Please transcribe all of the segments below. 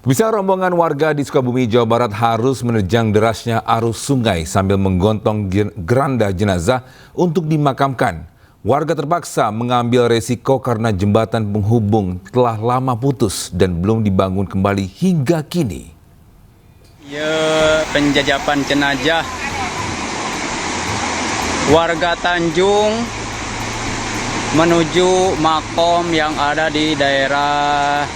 Bisa rombongan warga di Sukabumi, Jawa Barat harus menerjang derasnya arus sungai sambil menggontong keranda jenazah untuk dimakamkan. Warga terpaksa mengambil resiko karena jembatan penghubung telah lama putus dan belum dibangun kembali hingga kini. Penjajapan jenazah warga Tanjung menuju makom yang ada di daerah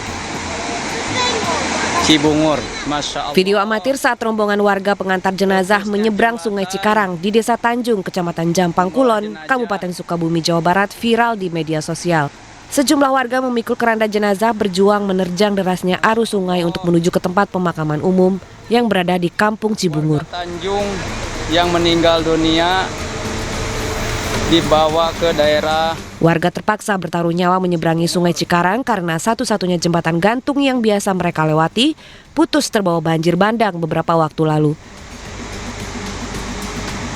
Cibungur. Masya Allah. Video amatir saat rombongan warga pengantar jenazah menyeberang Sungai Cikarang di Desa Tanjung, Kecamatan Jampang Kulon, Kabupaten Sukabumi, Jawa Barat viral di media sosial. Sejumlah warga memikul keranda jenazah berjuang menerjang derasnya arus sungai untuk menuju ke tempat pemakaman umum yang berada di Kampung Cibungur. Warga Tanjung yang meninggal dunia dibawa ke daerah. Warga terpaksa bertaruh nyawa menyeberangi Sungai Cikarang karena satu-satunya jembatan gantung yang biasa mereka lewati putus terbawa banjir bandang beberapa waktu lalu.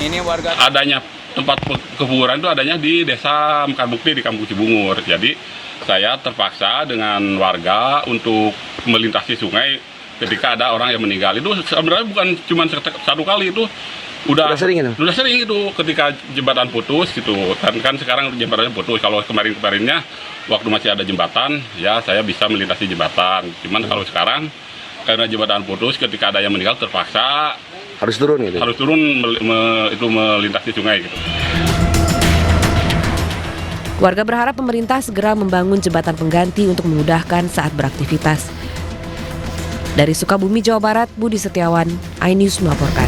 Ini warga adanya tempat kuburan itu adanya di Desa Mekar Bukti di Kampung Cibungur. Jadi saya terpaksa dengan warga untuk melintasi sungai ketika ada orang yang meninggal. Itu sebenarnya bukan cuma satu kali, itu udah sering itu ketika jembatan putus gitu. Kan sekarang jembatannya putus. Kalau kemarinnya waktu masih ada jembatan, ya saya bisa melintasi jembatan. Cuman kalau sekarang karena jembatan putus, ketika ada yang meninggal terpaksa harus turun gitu. Harus turun itu melintasi sungai gitu. Warga berharap pemerintah segera membangun jembatan pengganti untuk memudahkan saat beraktivitas. Dari Sukabumi, Jawa Barat, Budi Setiawan, iNews melaporkan.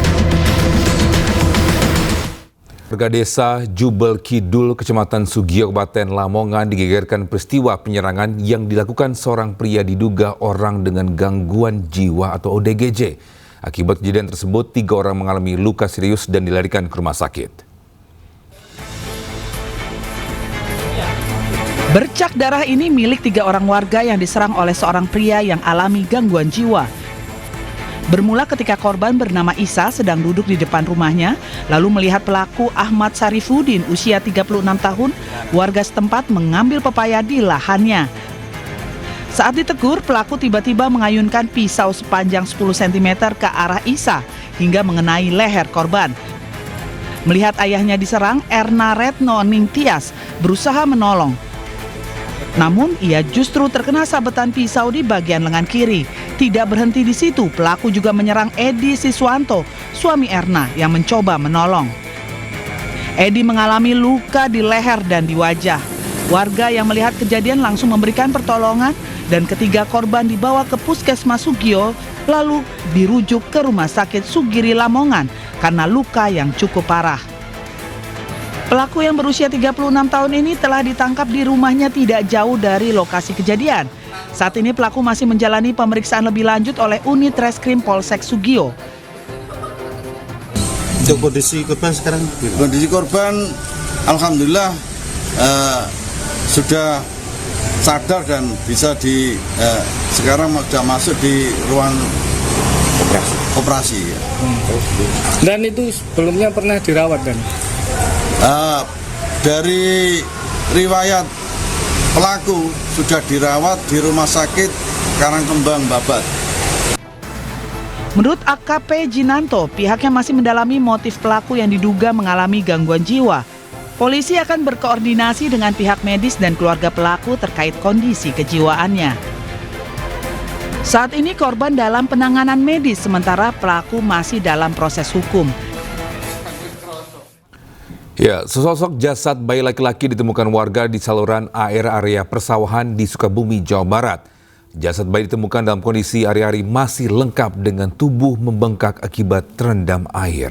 Warga desa Jubel Kidul, Kecamatan Sugio, Kabupaten Lamongan digegerkan peristiwa penyerangan yang dilakukan seorang pria diduga orang dengan gangguan jiwa atau ODGJ. Akibat kejadian tersebut, 3 orang mengalami luka serius dan dilarikan ke rumah sakit. Bercak darah ini milik 3 orang warga yang diserang oleh seorang pria yang alami gangguan jiwa. Bermula ketika korban bernama Isa sedang duduk di depan rumahnya, lalu melihat pelaku Ahmad Sarifudin usia 36 tahun, warga setempat mengambil pepaya di lahannya. Saat ditegur, pelaku tiba-tiba mengayunkan pisau sepanjang 10 cm ke arah Isa hingga mengenai leher korban. Melihat ayahnya diserang, Erna Retno Ningtyas berusaha menolong. Namun, ia justru terkena sabetan pisau di bagian lengan kiri. Tidak berhenti di situ, pelaku juga menyerang Edi Siswanto, suami Erna yang mencoba menolong. Edi mengalami luka di leher dan di wajah. Warga yang melihat kejadian langsung memberikan pertolongan dan ketiga korban dibawa ke Puskesmas Sugio, lalu dirujuk ke Rumah Sakit Sugiri Lamongan karena luka yang cukup parah. Pelaku yang berusia 36 tahun ini telah ditangkap di rumahnya tidak jauh dari lokasi kejadian. Saat ini pelaku masih menjalani pemeriksaan lebih lanjut oleh Unit Reskrim Polsek Sugio. Untuk kondisi korban sekarang? Kondisi korban alhamdulillah sudah sadar dan bisa sekarang sudah masuk di ruang operasi. Dan itu sebelumnya pernah dirawat dan? Dari riwayat pelaku sudah dirawat di Rumah Sakit Karangkembang Babat. Menurut AKP Jinanto, pihaknya masih mendalami motif pelaku yang diduga mengalami gangguan jiwa. Polisi akan berkoordinasi dengan pihak medis dan keluarga pelaku terkait kondisi kejiwaannya. Saat ini korban dalam penanganan medis, sementara pelaku masih dalam proses hukum. Ya, sesosok jasad bayi laki-laki ditemukan warga di saluran air area persawahan di Sukabumi, Jawa Barat. Jasad bayi ditemukan dalam kondisi hari-hari masih lengkap dengan tubuh membengkak akibat terendam air.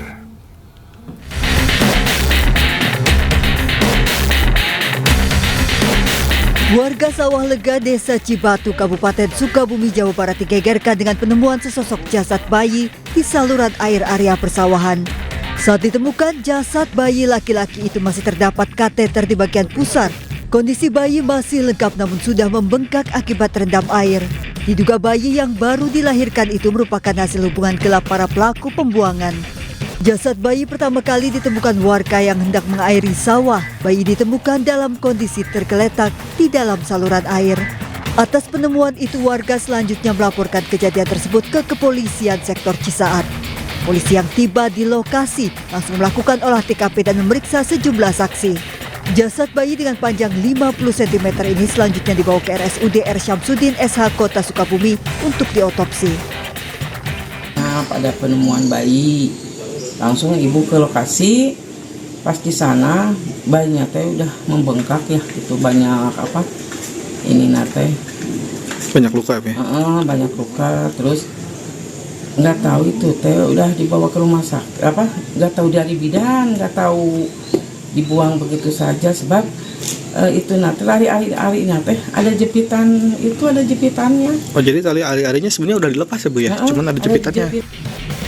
Warga Sawah Lega, Desa Cibatu, Kabupaten Sukabumi, Jawa Barat digegerkan dengan penemuan sesosok jasad bayi di saluran air area persawahan. Saat ditemukan, jasad bayi laki-laki itu masih terdapat kateter di bagian pusar. Kondisi bayi masih lengkap namun sudah membengkak akibat terendam air. Diduga bayi yang baru dilahirkan itu merupakan hasil hubungan gelap para pelaku pembuangan. Jasad bayi pertama kali ditemukan warga yang hendak mengairi sawah. Bayi ditemukan dalam kondisi tergeletak di dalam saluran air. Atas penemuan itu, warga selanjutnya melaporkan kejadian tersebut ke kepolisian sektor Cisaat. Polisi yang tiba di lokasi langsung melakukan olah TKP dan memeriksa sejumlah saksi. Jasad bayi dengan panjang 50 cm ini selanjutnya dibawa ke RSUD R. Syamsuddin SH Kota Sukabumi untuk diotopsi. Nah, pada penemuan bayi, langsung ibu ke lokasi. Pas di sana bayinya teh udah membengkak ya, itu banyak Banyak luka ya? Banyak luka, terus nggak tahu itu teh udah dibawa ke rumah sakit, nggak tahu dari bidan, nggak tahu dibuang begitu saja sebab itu ari-arinya teh ada jepitan, itu ada jepitannya. Oh, jadi tali ari-arinya sebenarnya udah dilepas ya Bu ya? Cuman ada jepitannya.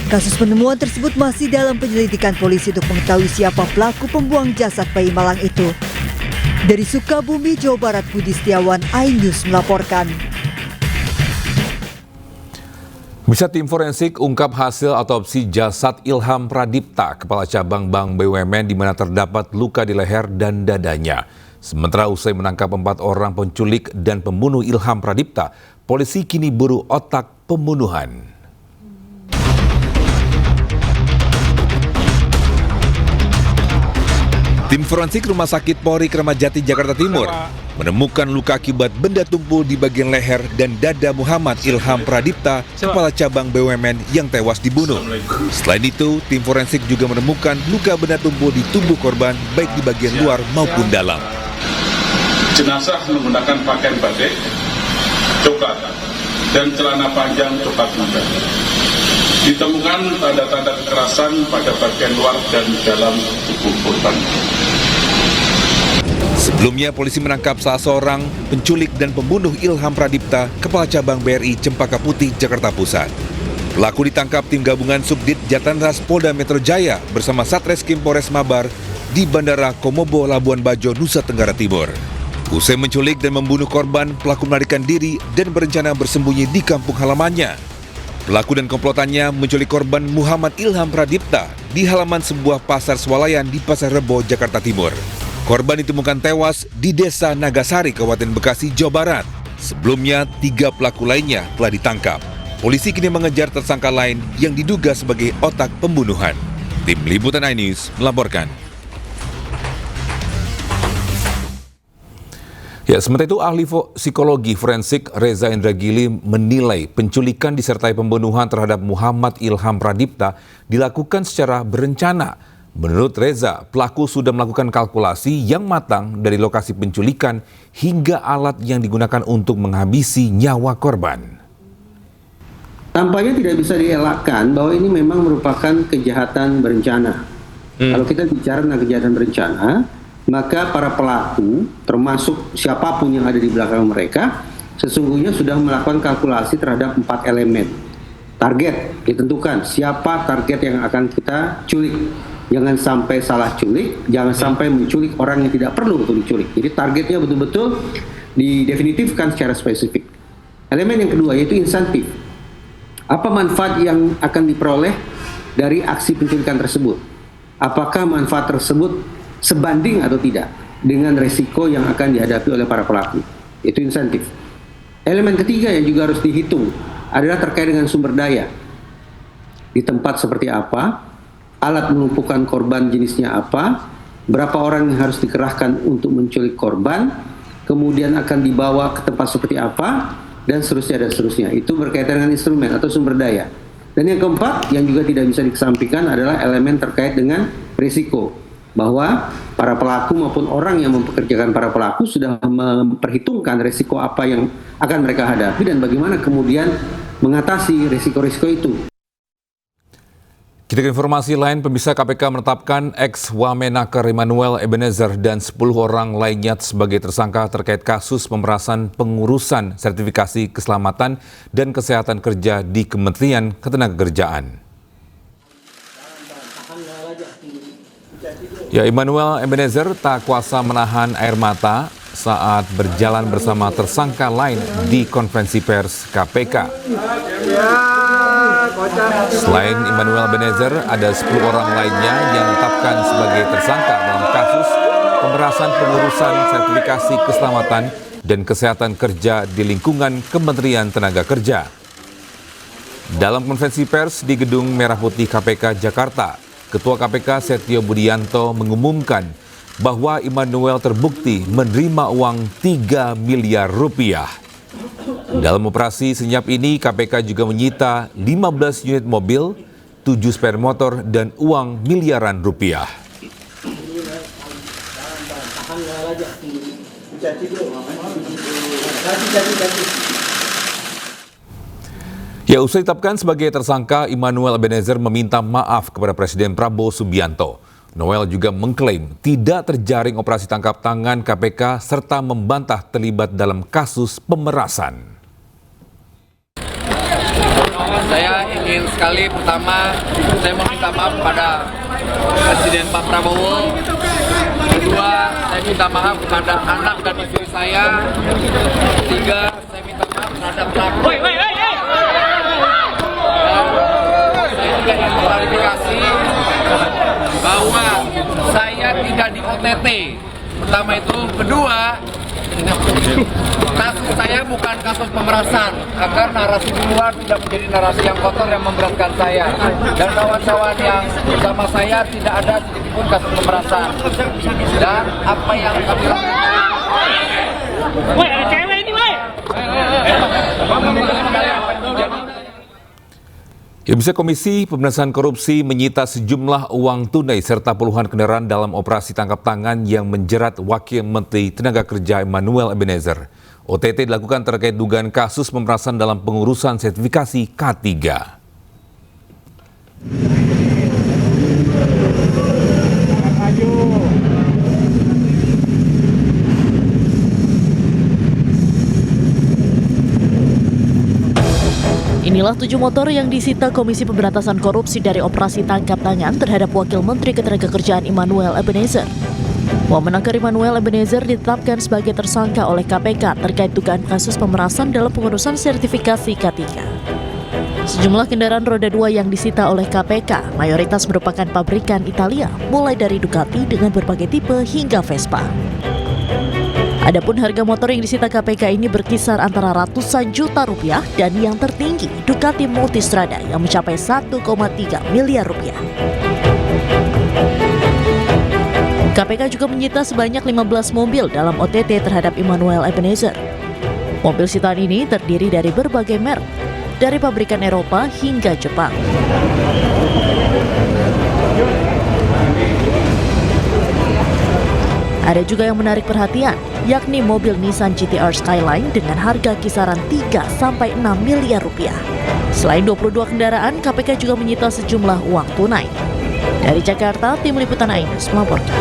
Kasus penemuan tersebut masih dalam penyelidikan polisi untuk mengetahui siapa pelaku pembuang jasad bayi malang itu. Dari Sukabumi, Jawa Barat, Budi Setiawan, iNews melaporkan. Bisa tim forensik ungkap hasil otopsi jasad Ilham Pradipta, Kepala Cabang Bank BUMN di mana terdapat luka di leher dan dadanya. Sementara usai menangkap 4 orang penculik dan pembunuh Ilham Pradipta, polisi kini buru otak pembunuhan. Tim forensik Rumah Sakit Polri Kramat Jati, Jakarta Timur menemukan luka akibat benda tumpul di bagian leher dan dada Muhammad Ilham Pradipta, Kepala Cabang BUMN yang tewas dibunuh. Selain itu, tim forensik juga menemukan luka benda tumpul di tubuh korban baik di bagian luar maupun dalam. Jenazah menggunakan pakaian batik coklat dan celana panjang coklat muda. Ditemukan tanda-tanda kekerasan pada bagian luar dan dalam tubuh korban. Sebelumnya, polisi menangkap salah seorang penculik dan pembunuh Ilham Pradipta, Kepala Cabang BRI Cempaka Putih, Jakarta Pusat. Pelaku ditangkap tim gabungan Subdit Jatanras Polda Metro Jaya bersama Satreskrim Polres Mabar di Bandara Komobo, Labuan Bajo, Nusa Tenggara Timur. Usai menculik dan membunuh korban, pelaku melarikan diri dan berencana bersembunyi di kampung halamannya. Pelaku dan komplotannya menculik korban Muhammad Ilham Pradipta di halaman sebuah pasar swalayan di Pasar Rebo, Jakarta Timur. Korban ditemukan tewas di Desa Nagasari, Kabupaten Bekasi, Jawa Barat. Sebelumnya, 3 pelaku lainnya telah ditangkap. Polisi kini mengejar tersangka lain yang diduga sebagai otak pembunuhan. Tim Liputan iNews melaporkan. Ya, sementara itu ahli psikologi forensik Reza Indragili menilai penculikan disertai pembunuhan terhadap Muhammad Ilham Pradipta dilakukan secara berencana. Menurut Reza, pelaku sudah melakukan kalkulasi yang matang dari lokasi penculikan hingga alat yang digunakan untuk menghabisi nyawa korban. Tampaknya tidak bisa dielakkan bahwa ini memang merupakan kejahatan berencana. Kalau kita bicara tentang kejahatan berencana, maka para pelaku, termasuk siapapun yang ada di belakang mereka, sesungguhnya sudah melakukan kalkulasi terhadap 4 elemen. Target ditentukan, siapa target yang akan kita culik. Jangan sampai salah culik, jangan sampai menculik orang yang tidak perlu untuk diculik. Jadi targetnya betul-betul didefinitifkan secara spesifik. Elemen yang kedua yaitu insentif. Apa manfaat yang akan diperoleh dari aksi penculikan tersebut? Apakah manfaat tersebut sebanding atau tidak dengan resiko yang akan dihadapi oleh para pelaku? Itu insentif. Elemen ketiga yang juga harus dihitung adalah terkait dengan sumber daya. Di tempat seperti apa, alat melumpuhkan korban jenisnya apa, berapa orang yang harus dikerahkan untuk menculik korban, kemudian akan dibawa ke tempat seperti apa, dan seterusnya. Itu berkaitan dengan instrumen atau sumber daya. Dan yang keempat, yang juga tidak bisa dikesampingkan adalah elemen terkait dengan risiko. Bahwa para pelaku maupun orang yang mempekerjakan para pelaku sudah memperhitungkan risiko apa yang akan mereka hadapi dan bagaimana kemudian mengatasi risiko-risiko itu. Kita ke informasi lain, pemirsa. KPK menetapkan ex-Wamenaker Immanuel Ebenezer dan 10 orang lainnya sebagai tersangka terkait kasus pemerasan pengurusan sertifikasi keselamatan dan kesehatan kerja di Kementerian Ketenagakerjaan. Ya, Immanuel Ebenezer tak kuasa menahan air mata saat berjalan bersama tersangka lain di konferensi pers KPK. Selain Immanuel Ebenezer, ada 10 orang lainnya yang ditetapkan sebagai tersangka dalam kasus pemerasan pengurusan sertifikasi keselamatan dan kesehatan kerja di lingkungan Kementerian Tenaga Kerja. Dalam konferensi pers di Gedung Merah Putih KPK Jakarta, Ketua KPK Setio Budianto mengumumkan bahwa Immanuel terbukti menerima uang 3 miliar rupiah. Dalam operasi senyap ini, KPK juga menyita 15 unit mobil, 7 sepeda motor, dan uang miliaran rupiah. Ya, usai ditetapkan sebagai tersangka, Immanuel Ebenezer meminta maaf kepada Presiden Prabowo Subianto. Noel juga mengklaim tidak terjaring operasi tangkap tangan KPK serta membantah terlibat dalam kasus pemerasan. Saya ingin sekali pertama saya meminta maaf kepada Presiden Pak Prabowo. Kedua, saya minta maaf kepada anak dan istri saya. Ketiga, saya minta maaf terhadap pelaku. Saya juga ingin klarifikasi bahwa saya tidak di OTT. Pertama itu, kedua, kasus saya bukan kasus pemerasan, agar narasi di luar tidak menjadi narasi yang kotor yang memberatkan saya. Dan kawan-kawan yang bersama saya tidak ada sedikitpun kasus pemerasan. Dan apa yang kami lakukan. Woi, ada cewek ini, woi. Komisi Komisi Pemberantasan Korupsi menyita sejumlah uang tunai serta puluhan kendaraan dalam operasi tangkap tangan yang menjerat Wakil Menteri Tenaga Kerja Immanuel Ebenezer. OTT dilakukan terkait dugaan kasus pemerasan dalam pengurusan sertifikasi K3. Inilah 7 motor yang disita Komisi Pemberantasan Korupsi dari operasi tangkap tangan terhadap Wakil Menteri Ketenagakerjaan Immanuel Ebenezer. Wamenaker Immanuel Ebenezer ditetapkan sebagai tersangka oleh KPK terkait dugaan kasus pemerasan dalam pengurusan sertifikasi K3. Sejumlah kendaraan roda 2 yang disita oleh KPK mayoritas merupakan pabrikan Italia, mulai dari Ducati dengan berbagai tipe hingga Vespa. Adapun harga motor yang disita KPK ini berkisar antara ratusan juta rupiah dan yang tertinggi Ducati Multistrada yang mencapai 1,3 miliar rupiah. KPK juga menyita sebanyak 15 mobil dalam OTT terhadap Immanuel Ebenezer. Mobil sitaan ini terdiri dari berbagai merek, dari pabrikan Eropa hingga Jepang. Ada juga yang menarik perhatian, yakni mobil Nissan GT-R Skyline dengan harga kisaran 3-6 miliar rupiah. Selain 22 kendaraan, KPK juga menyita sejumlah uang tunai. Dari Jakarta, Tim Liputan Ainus melaporkan.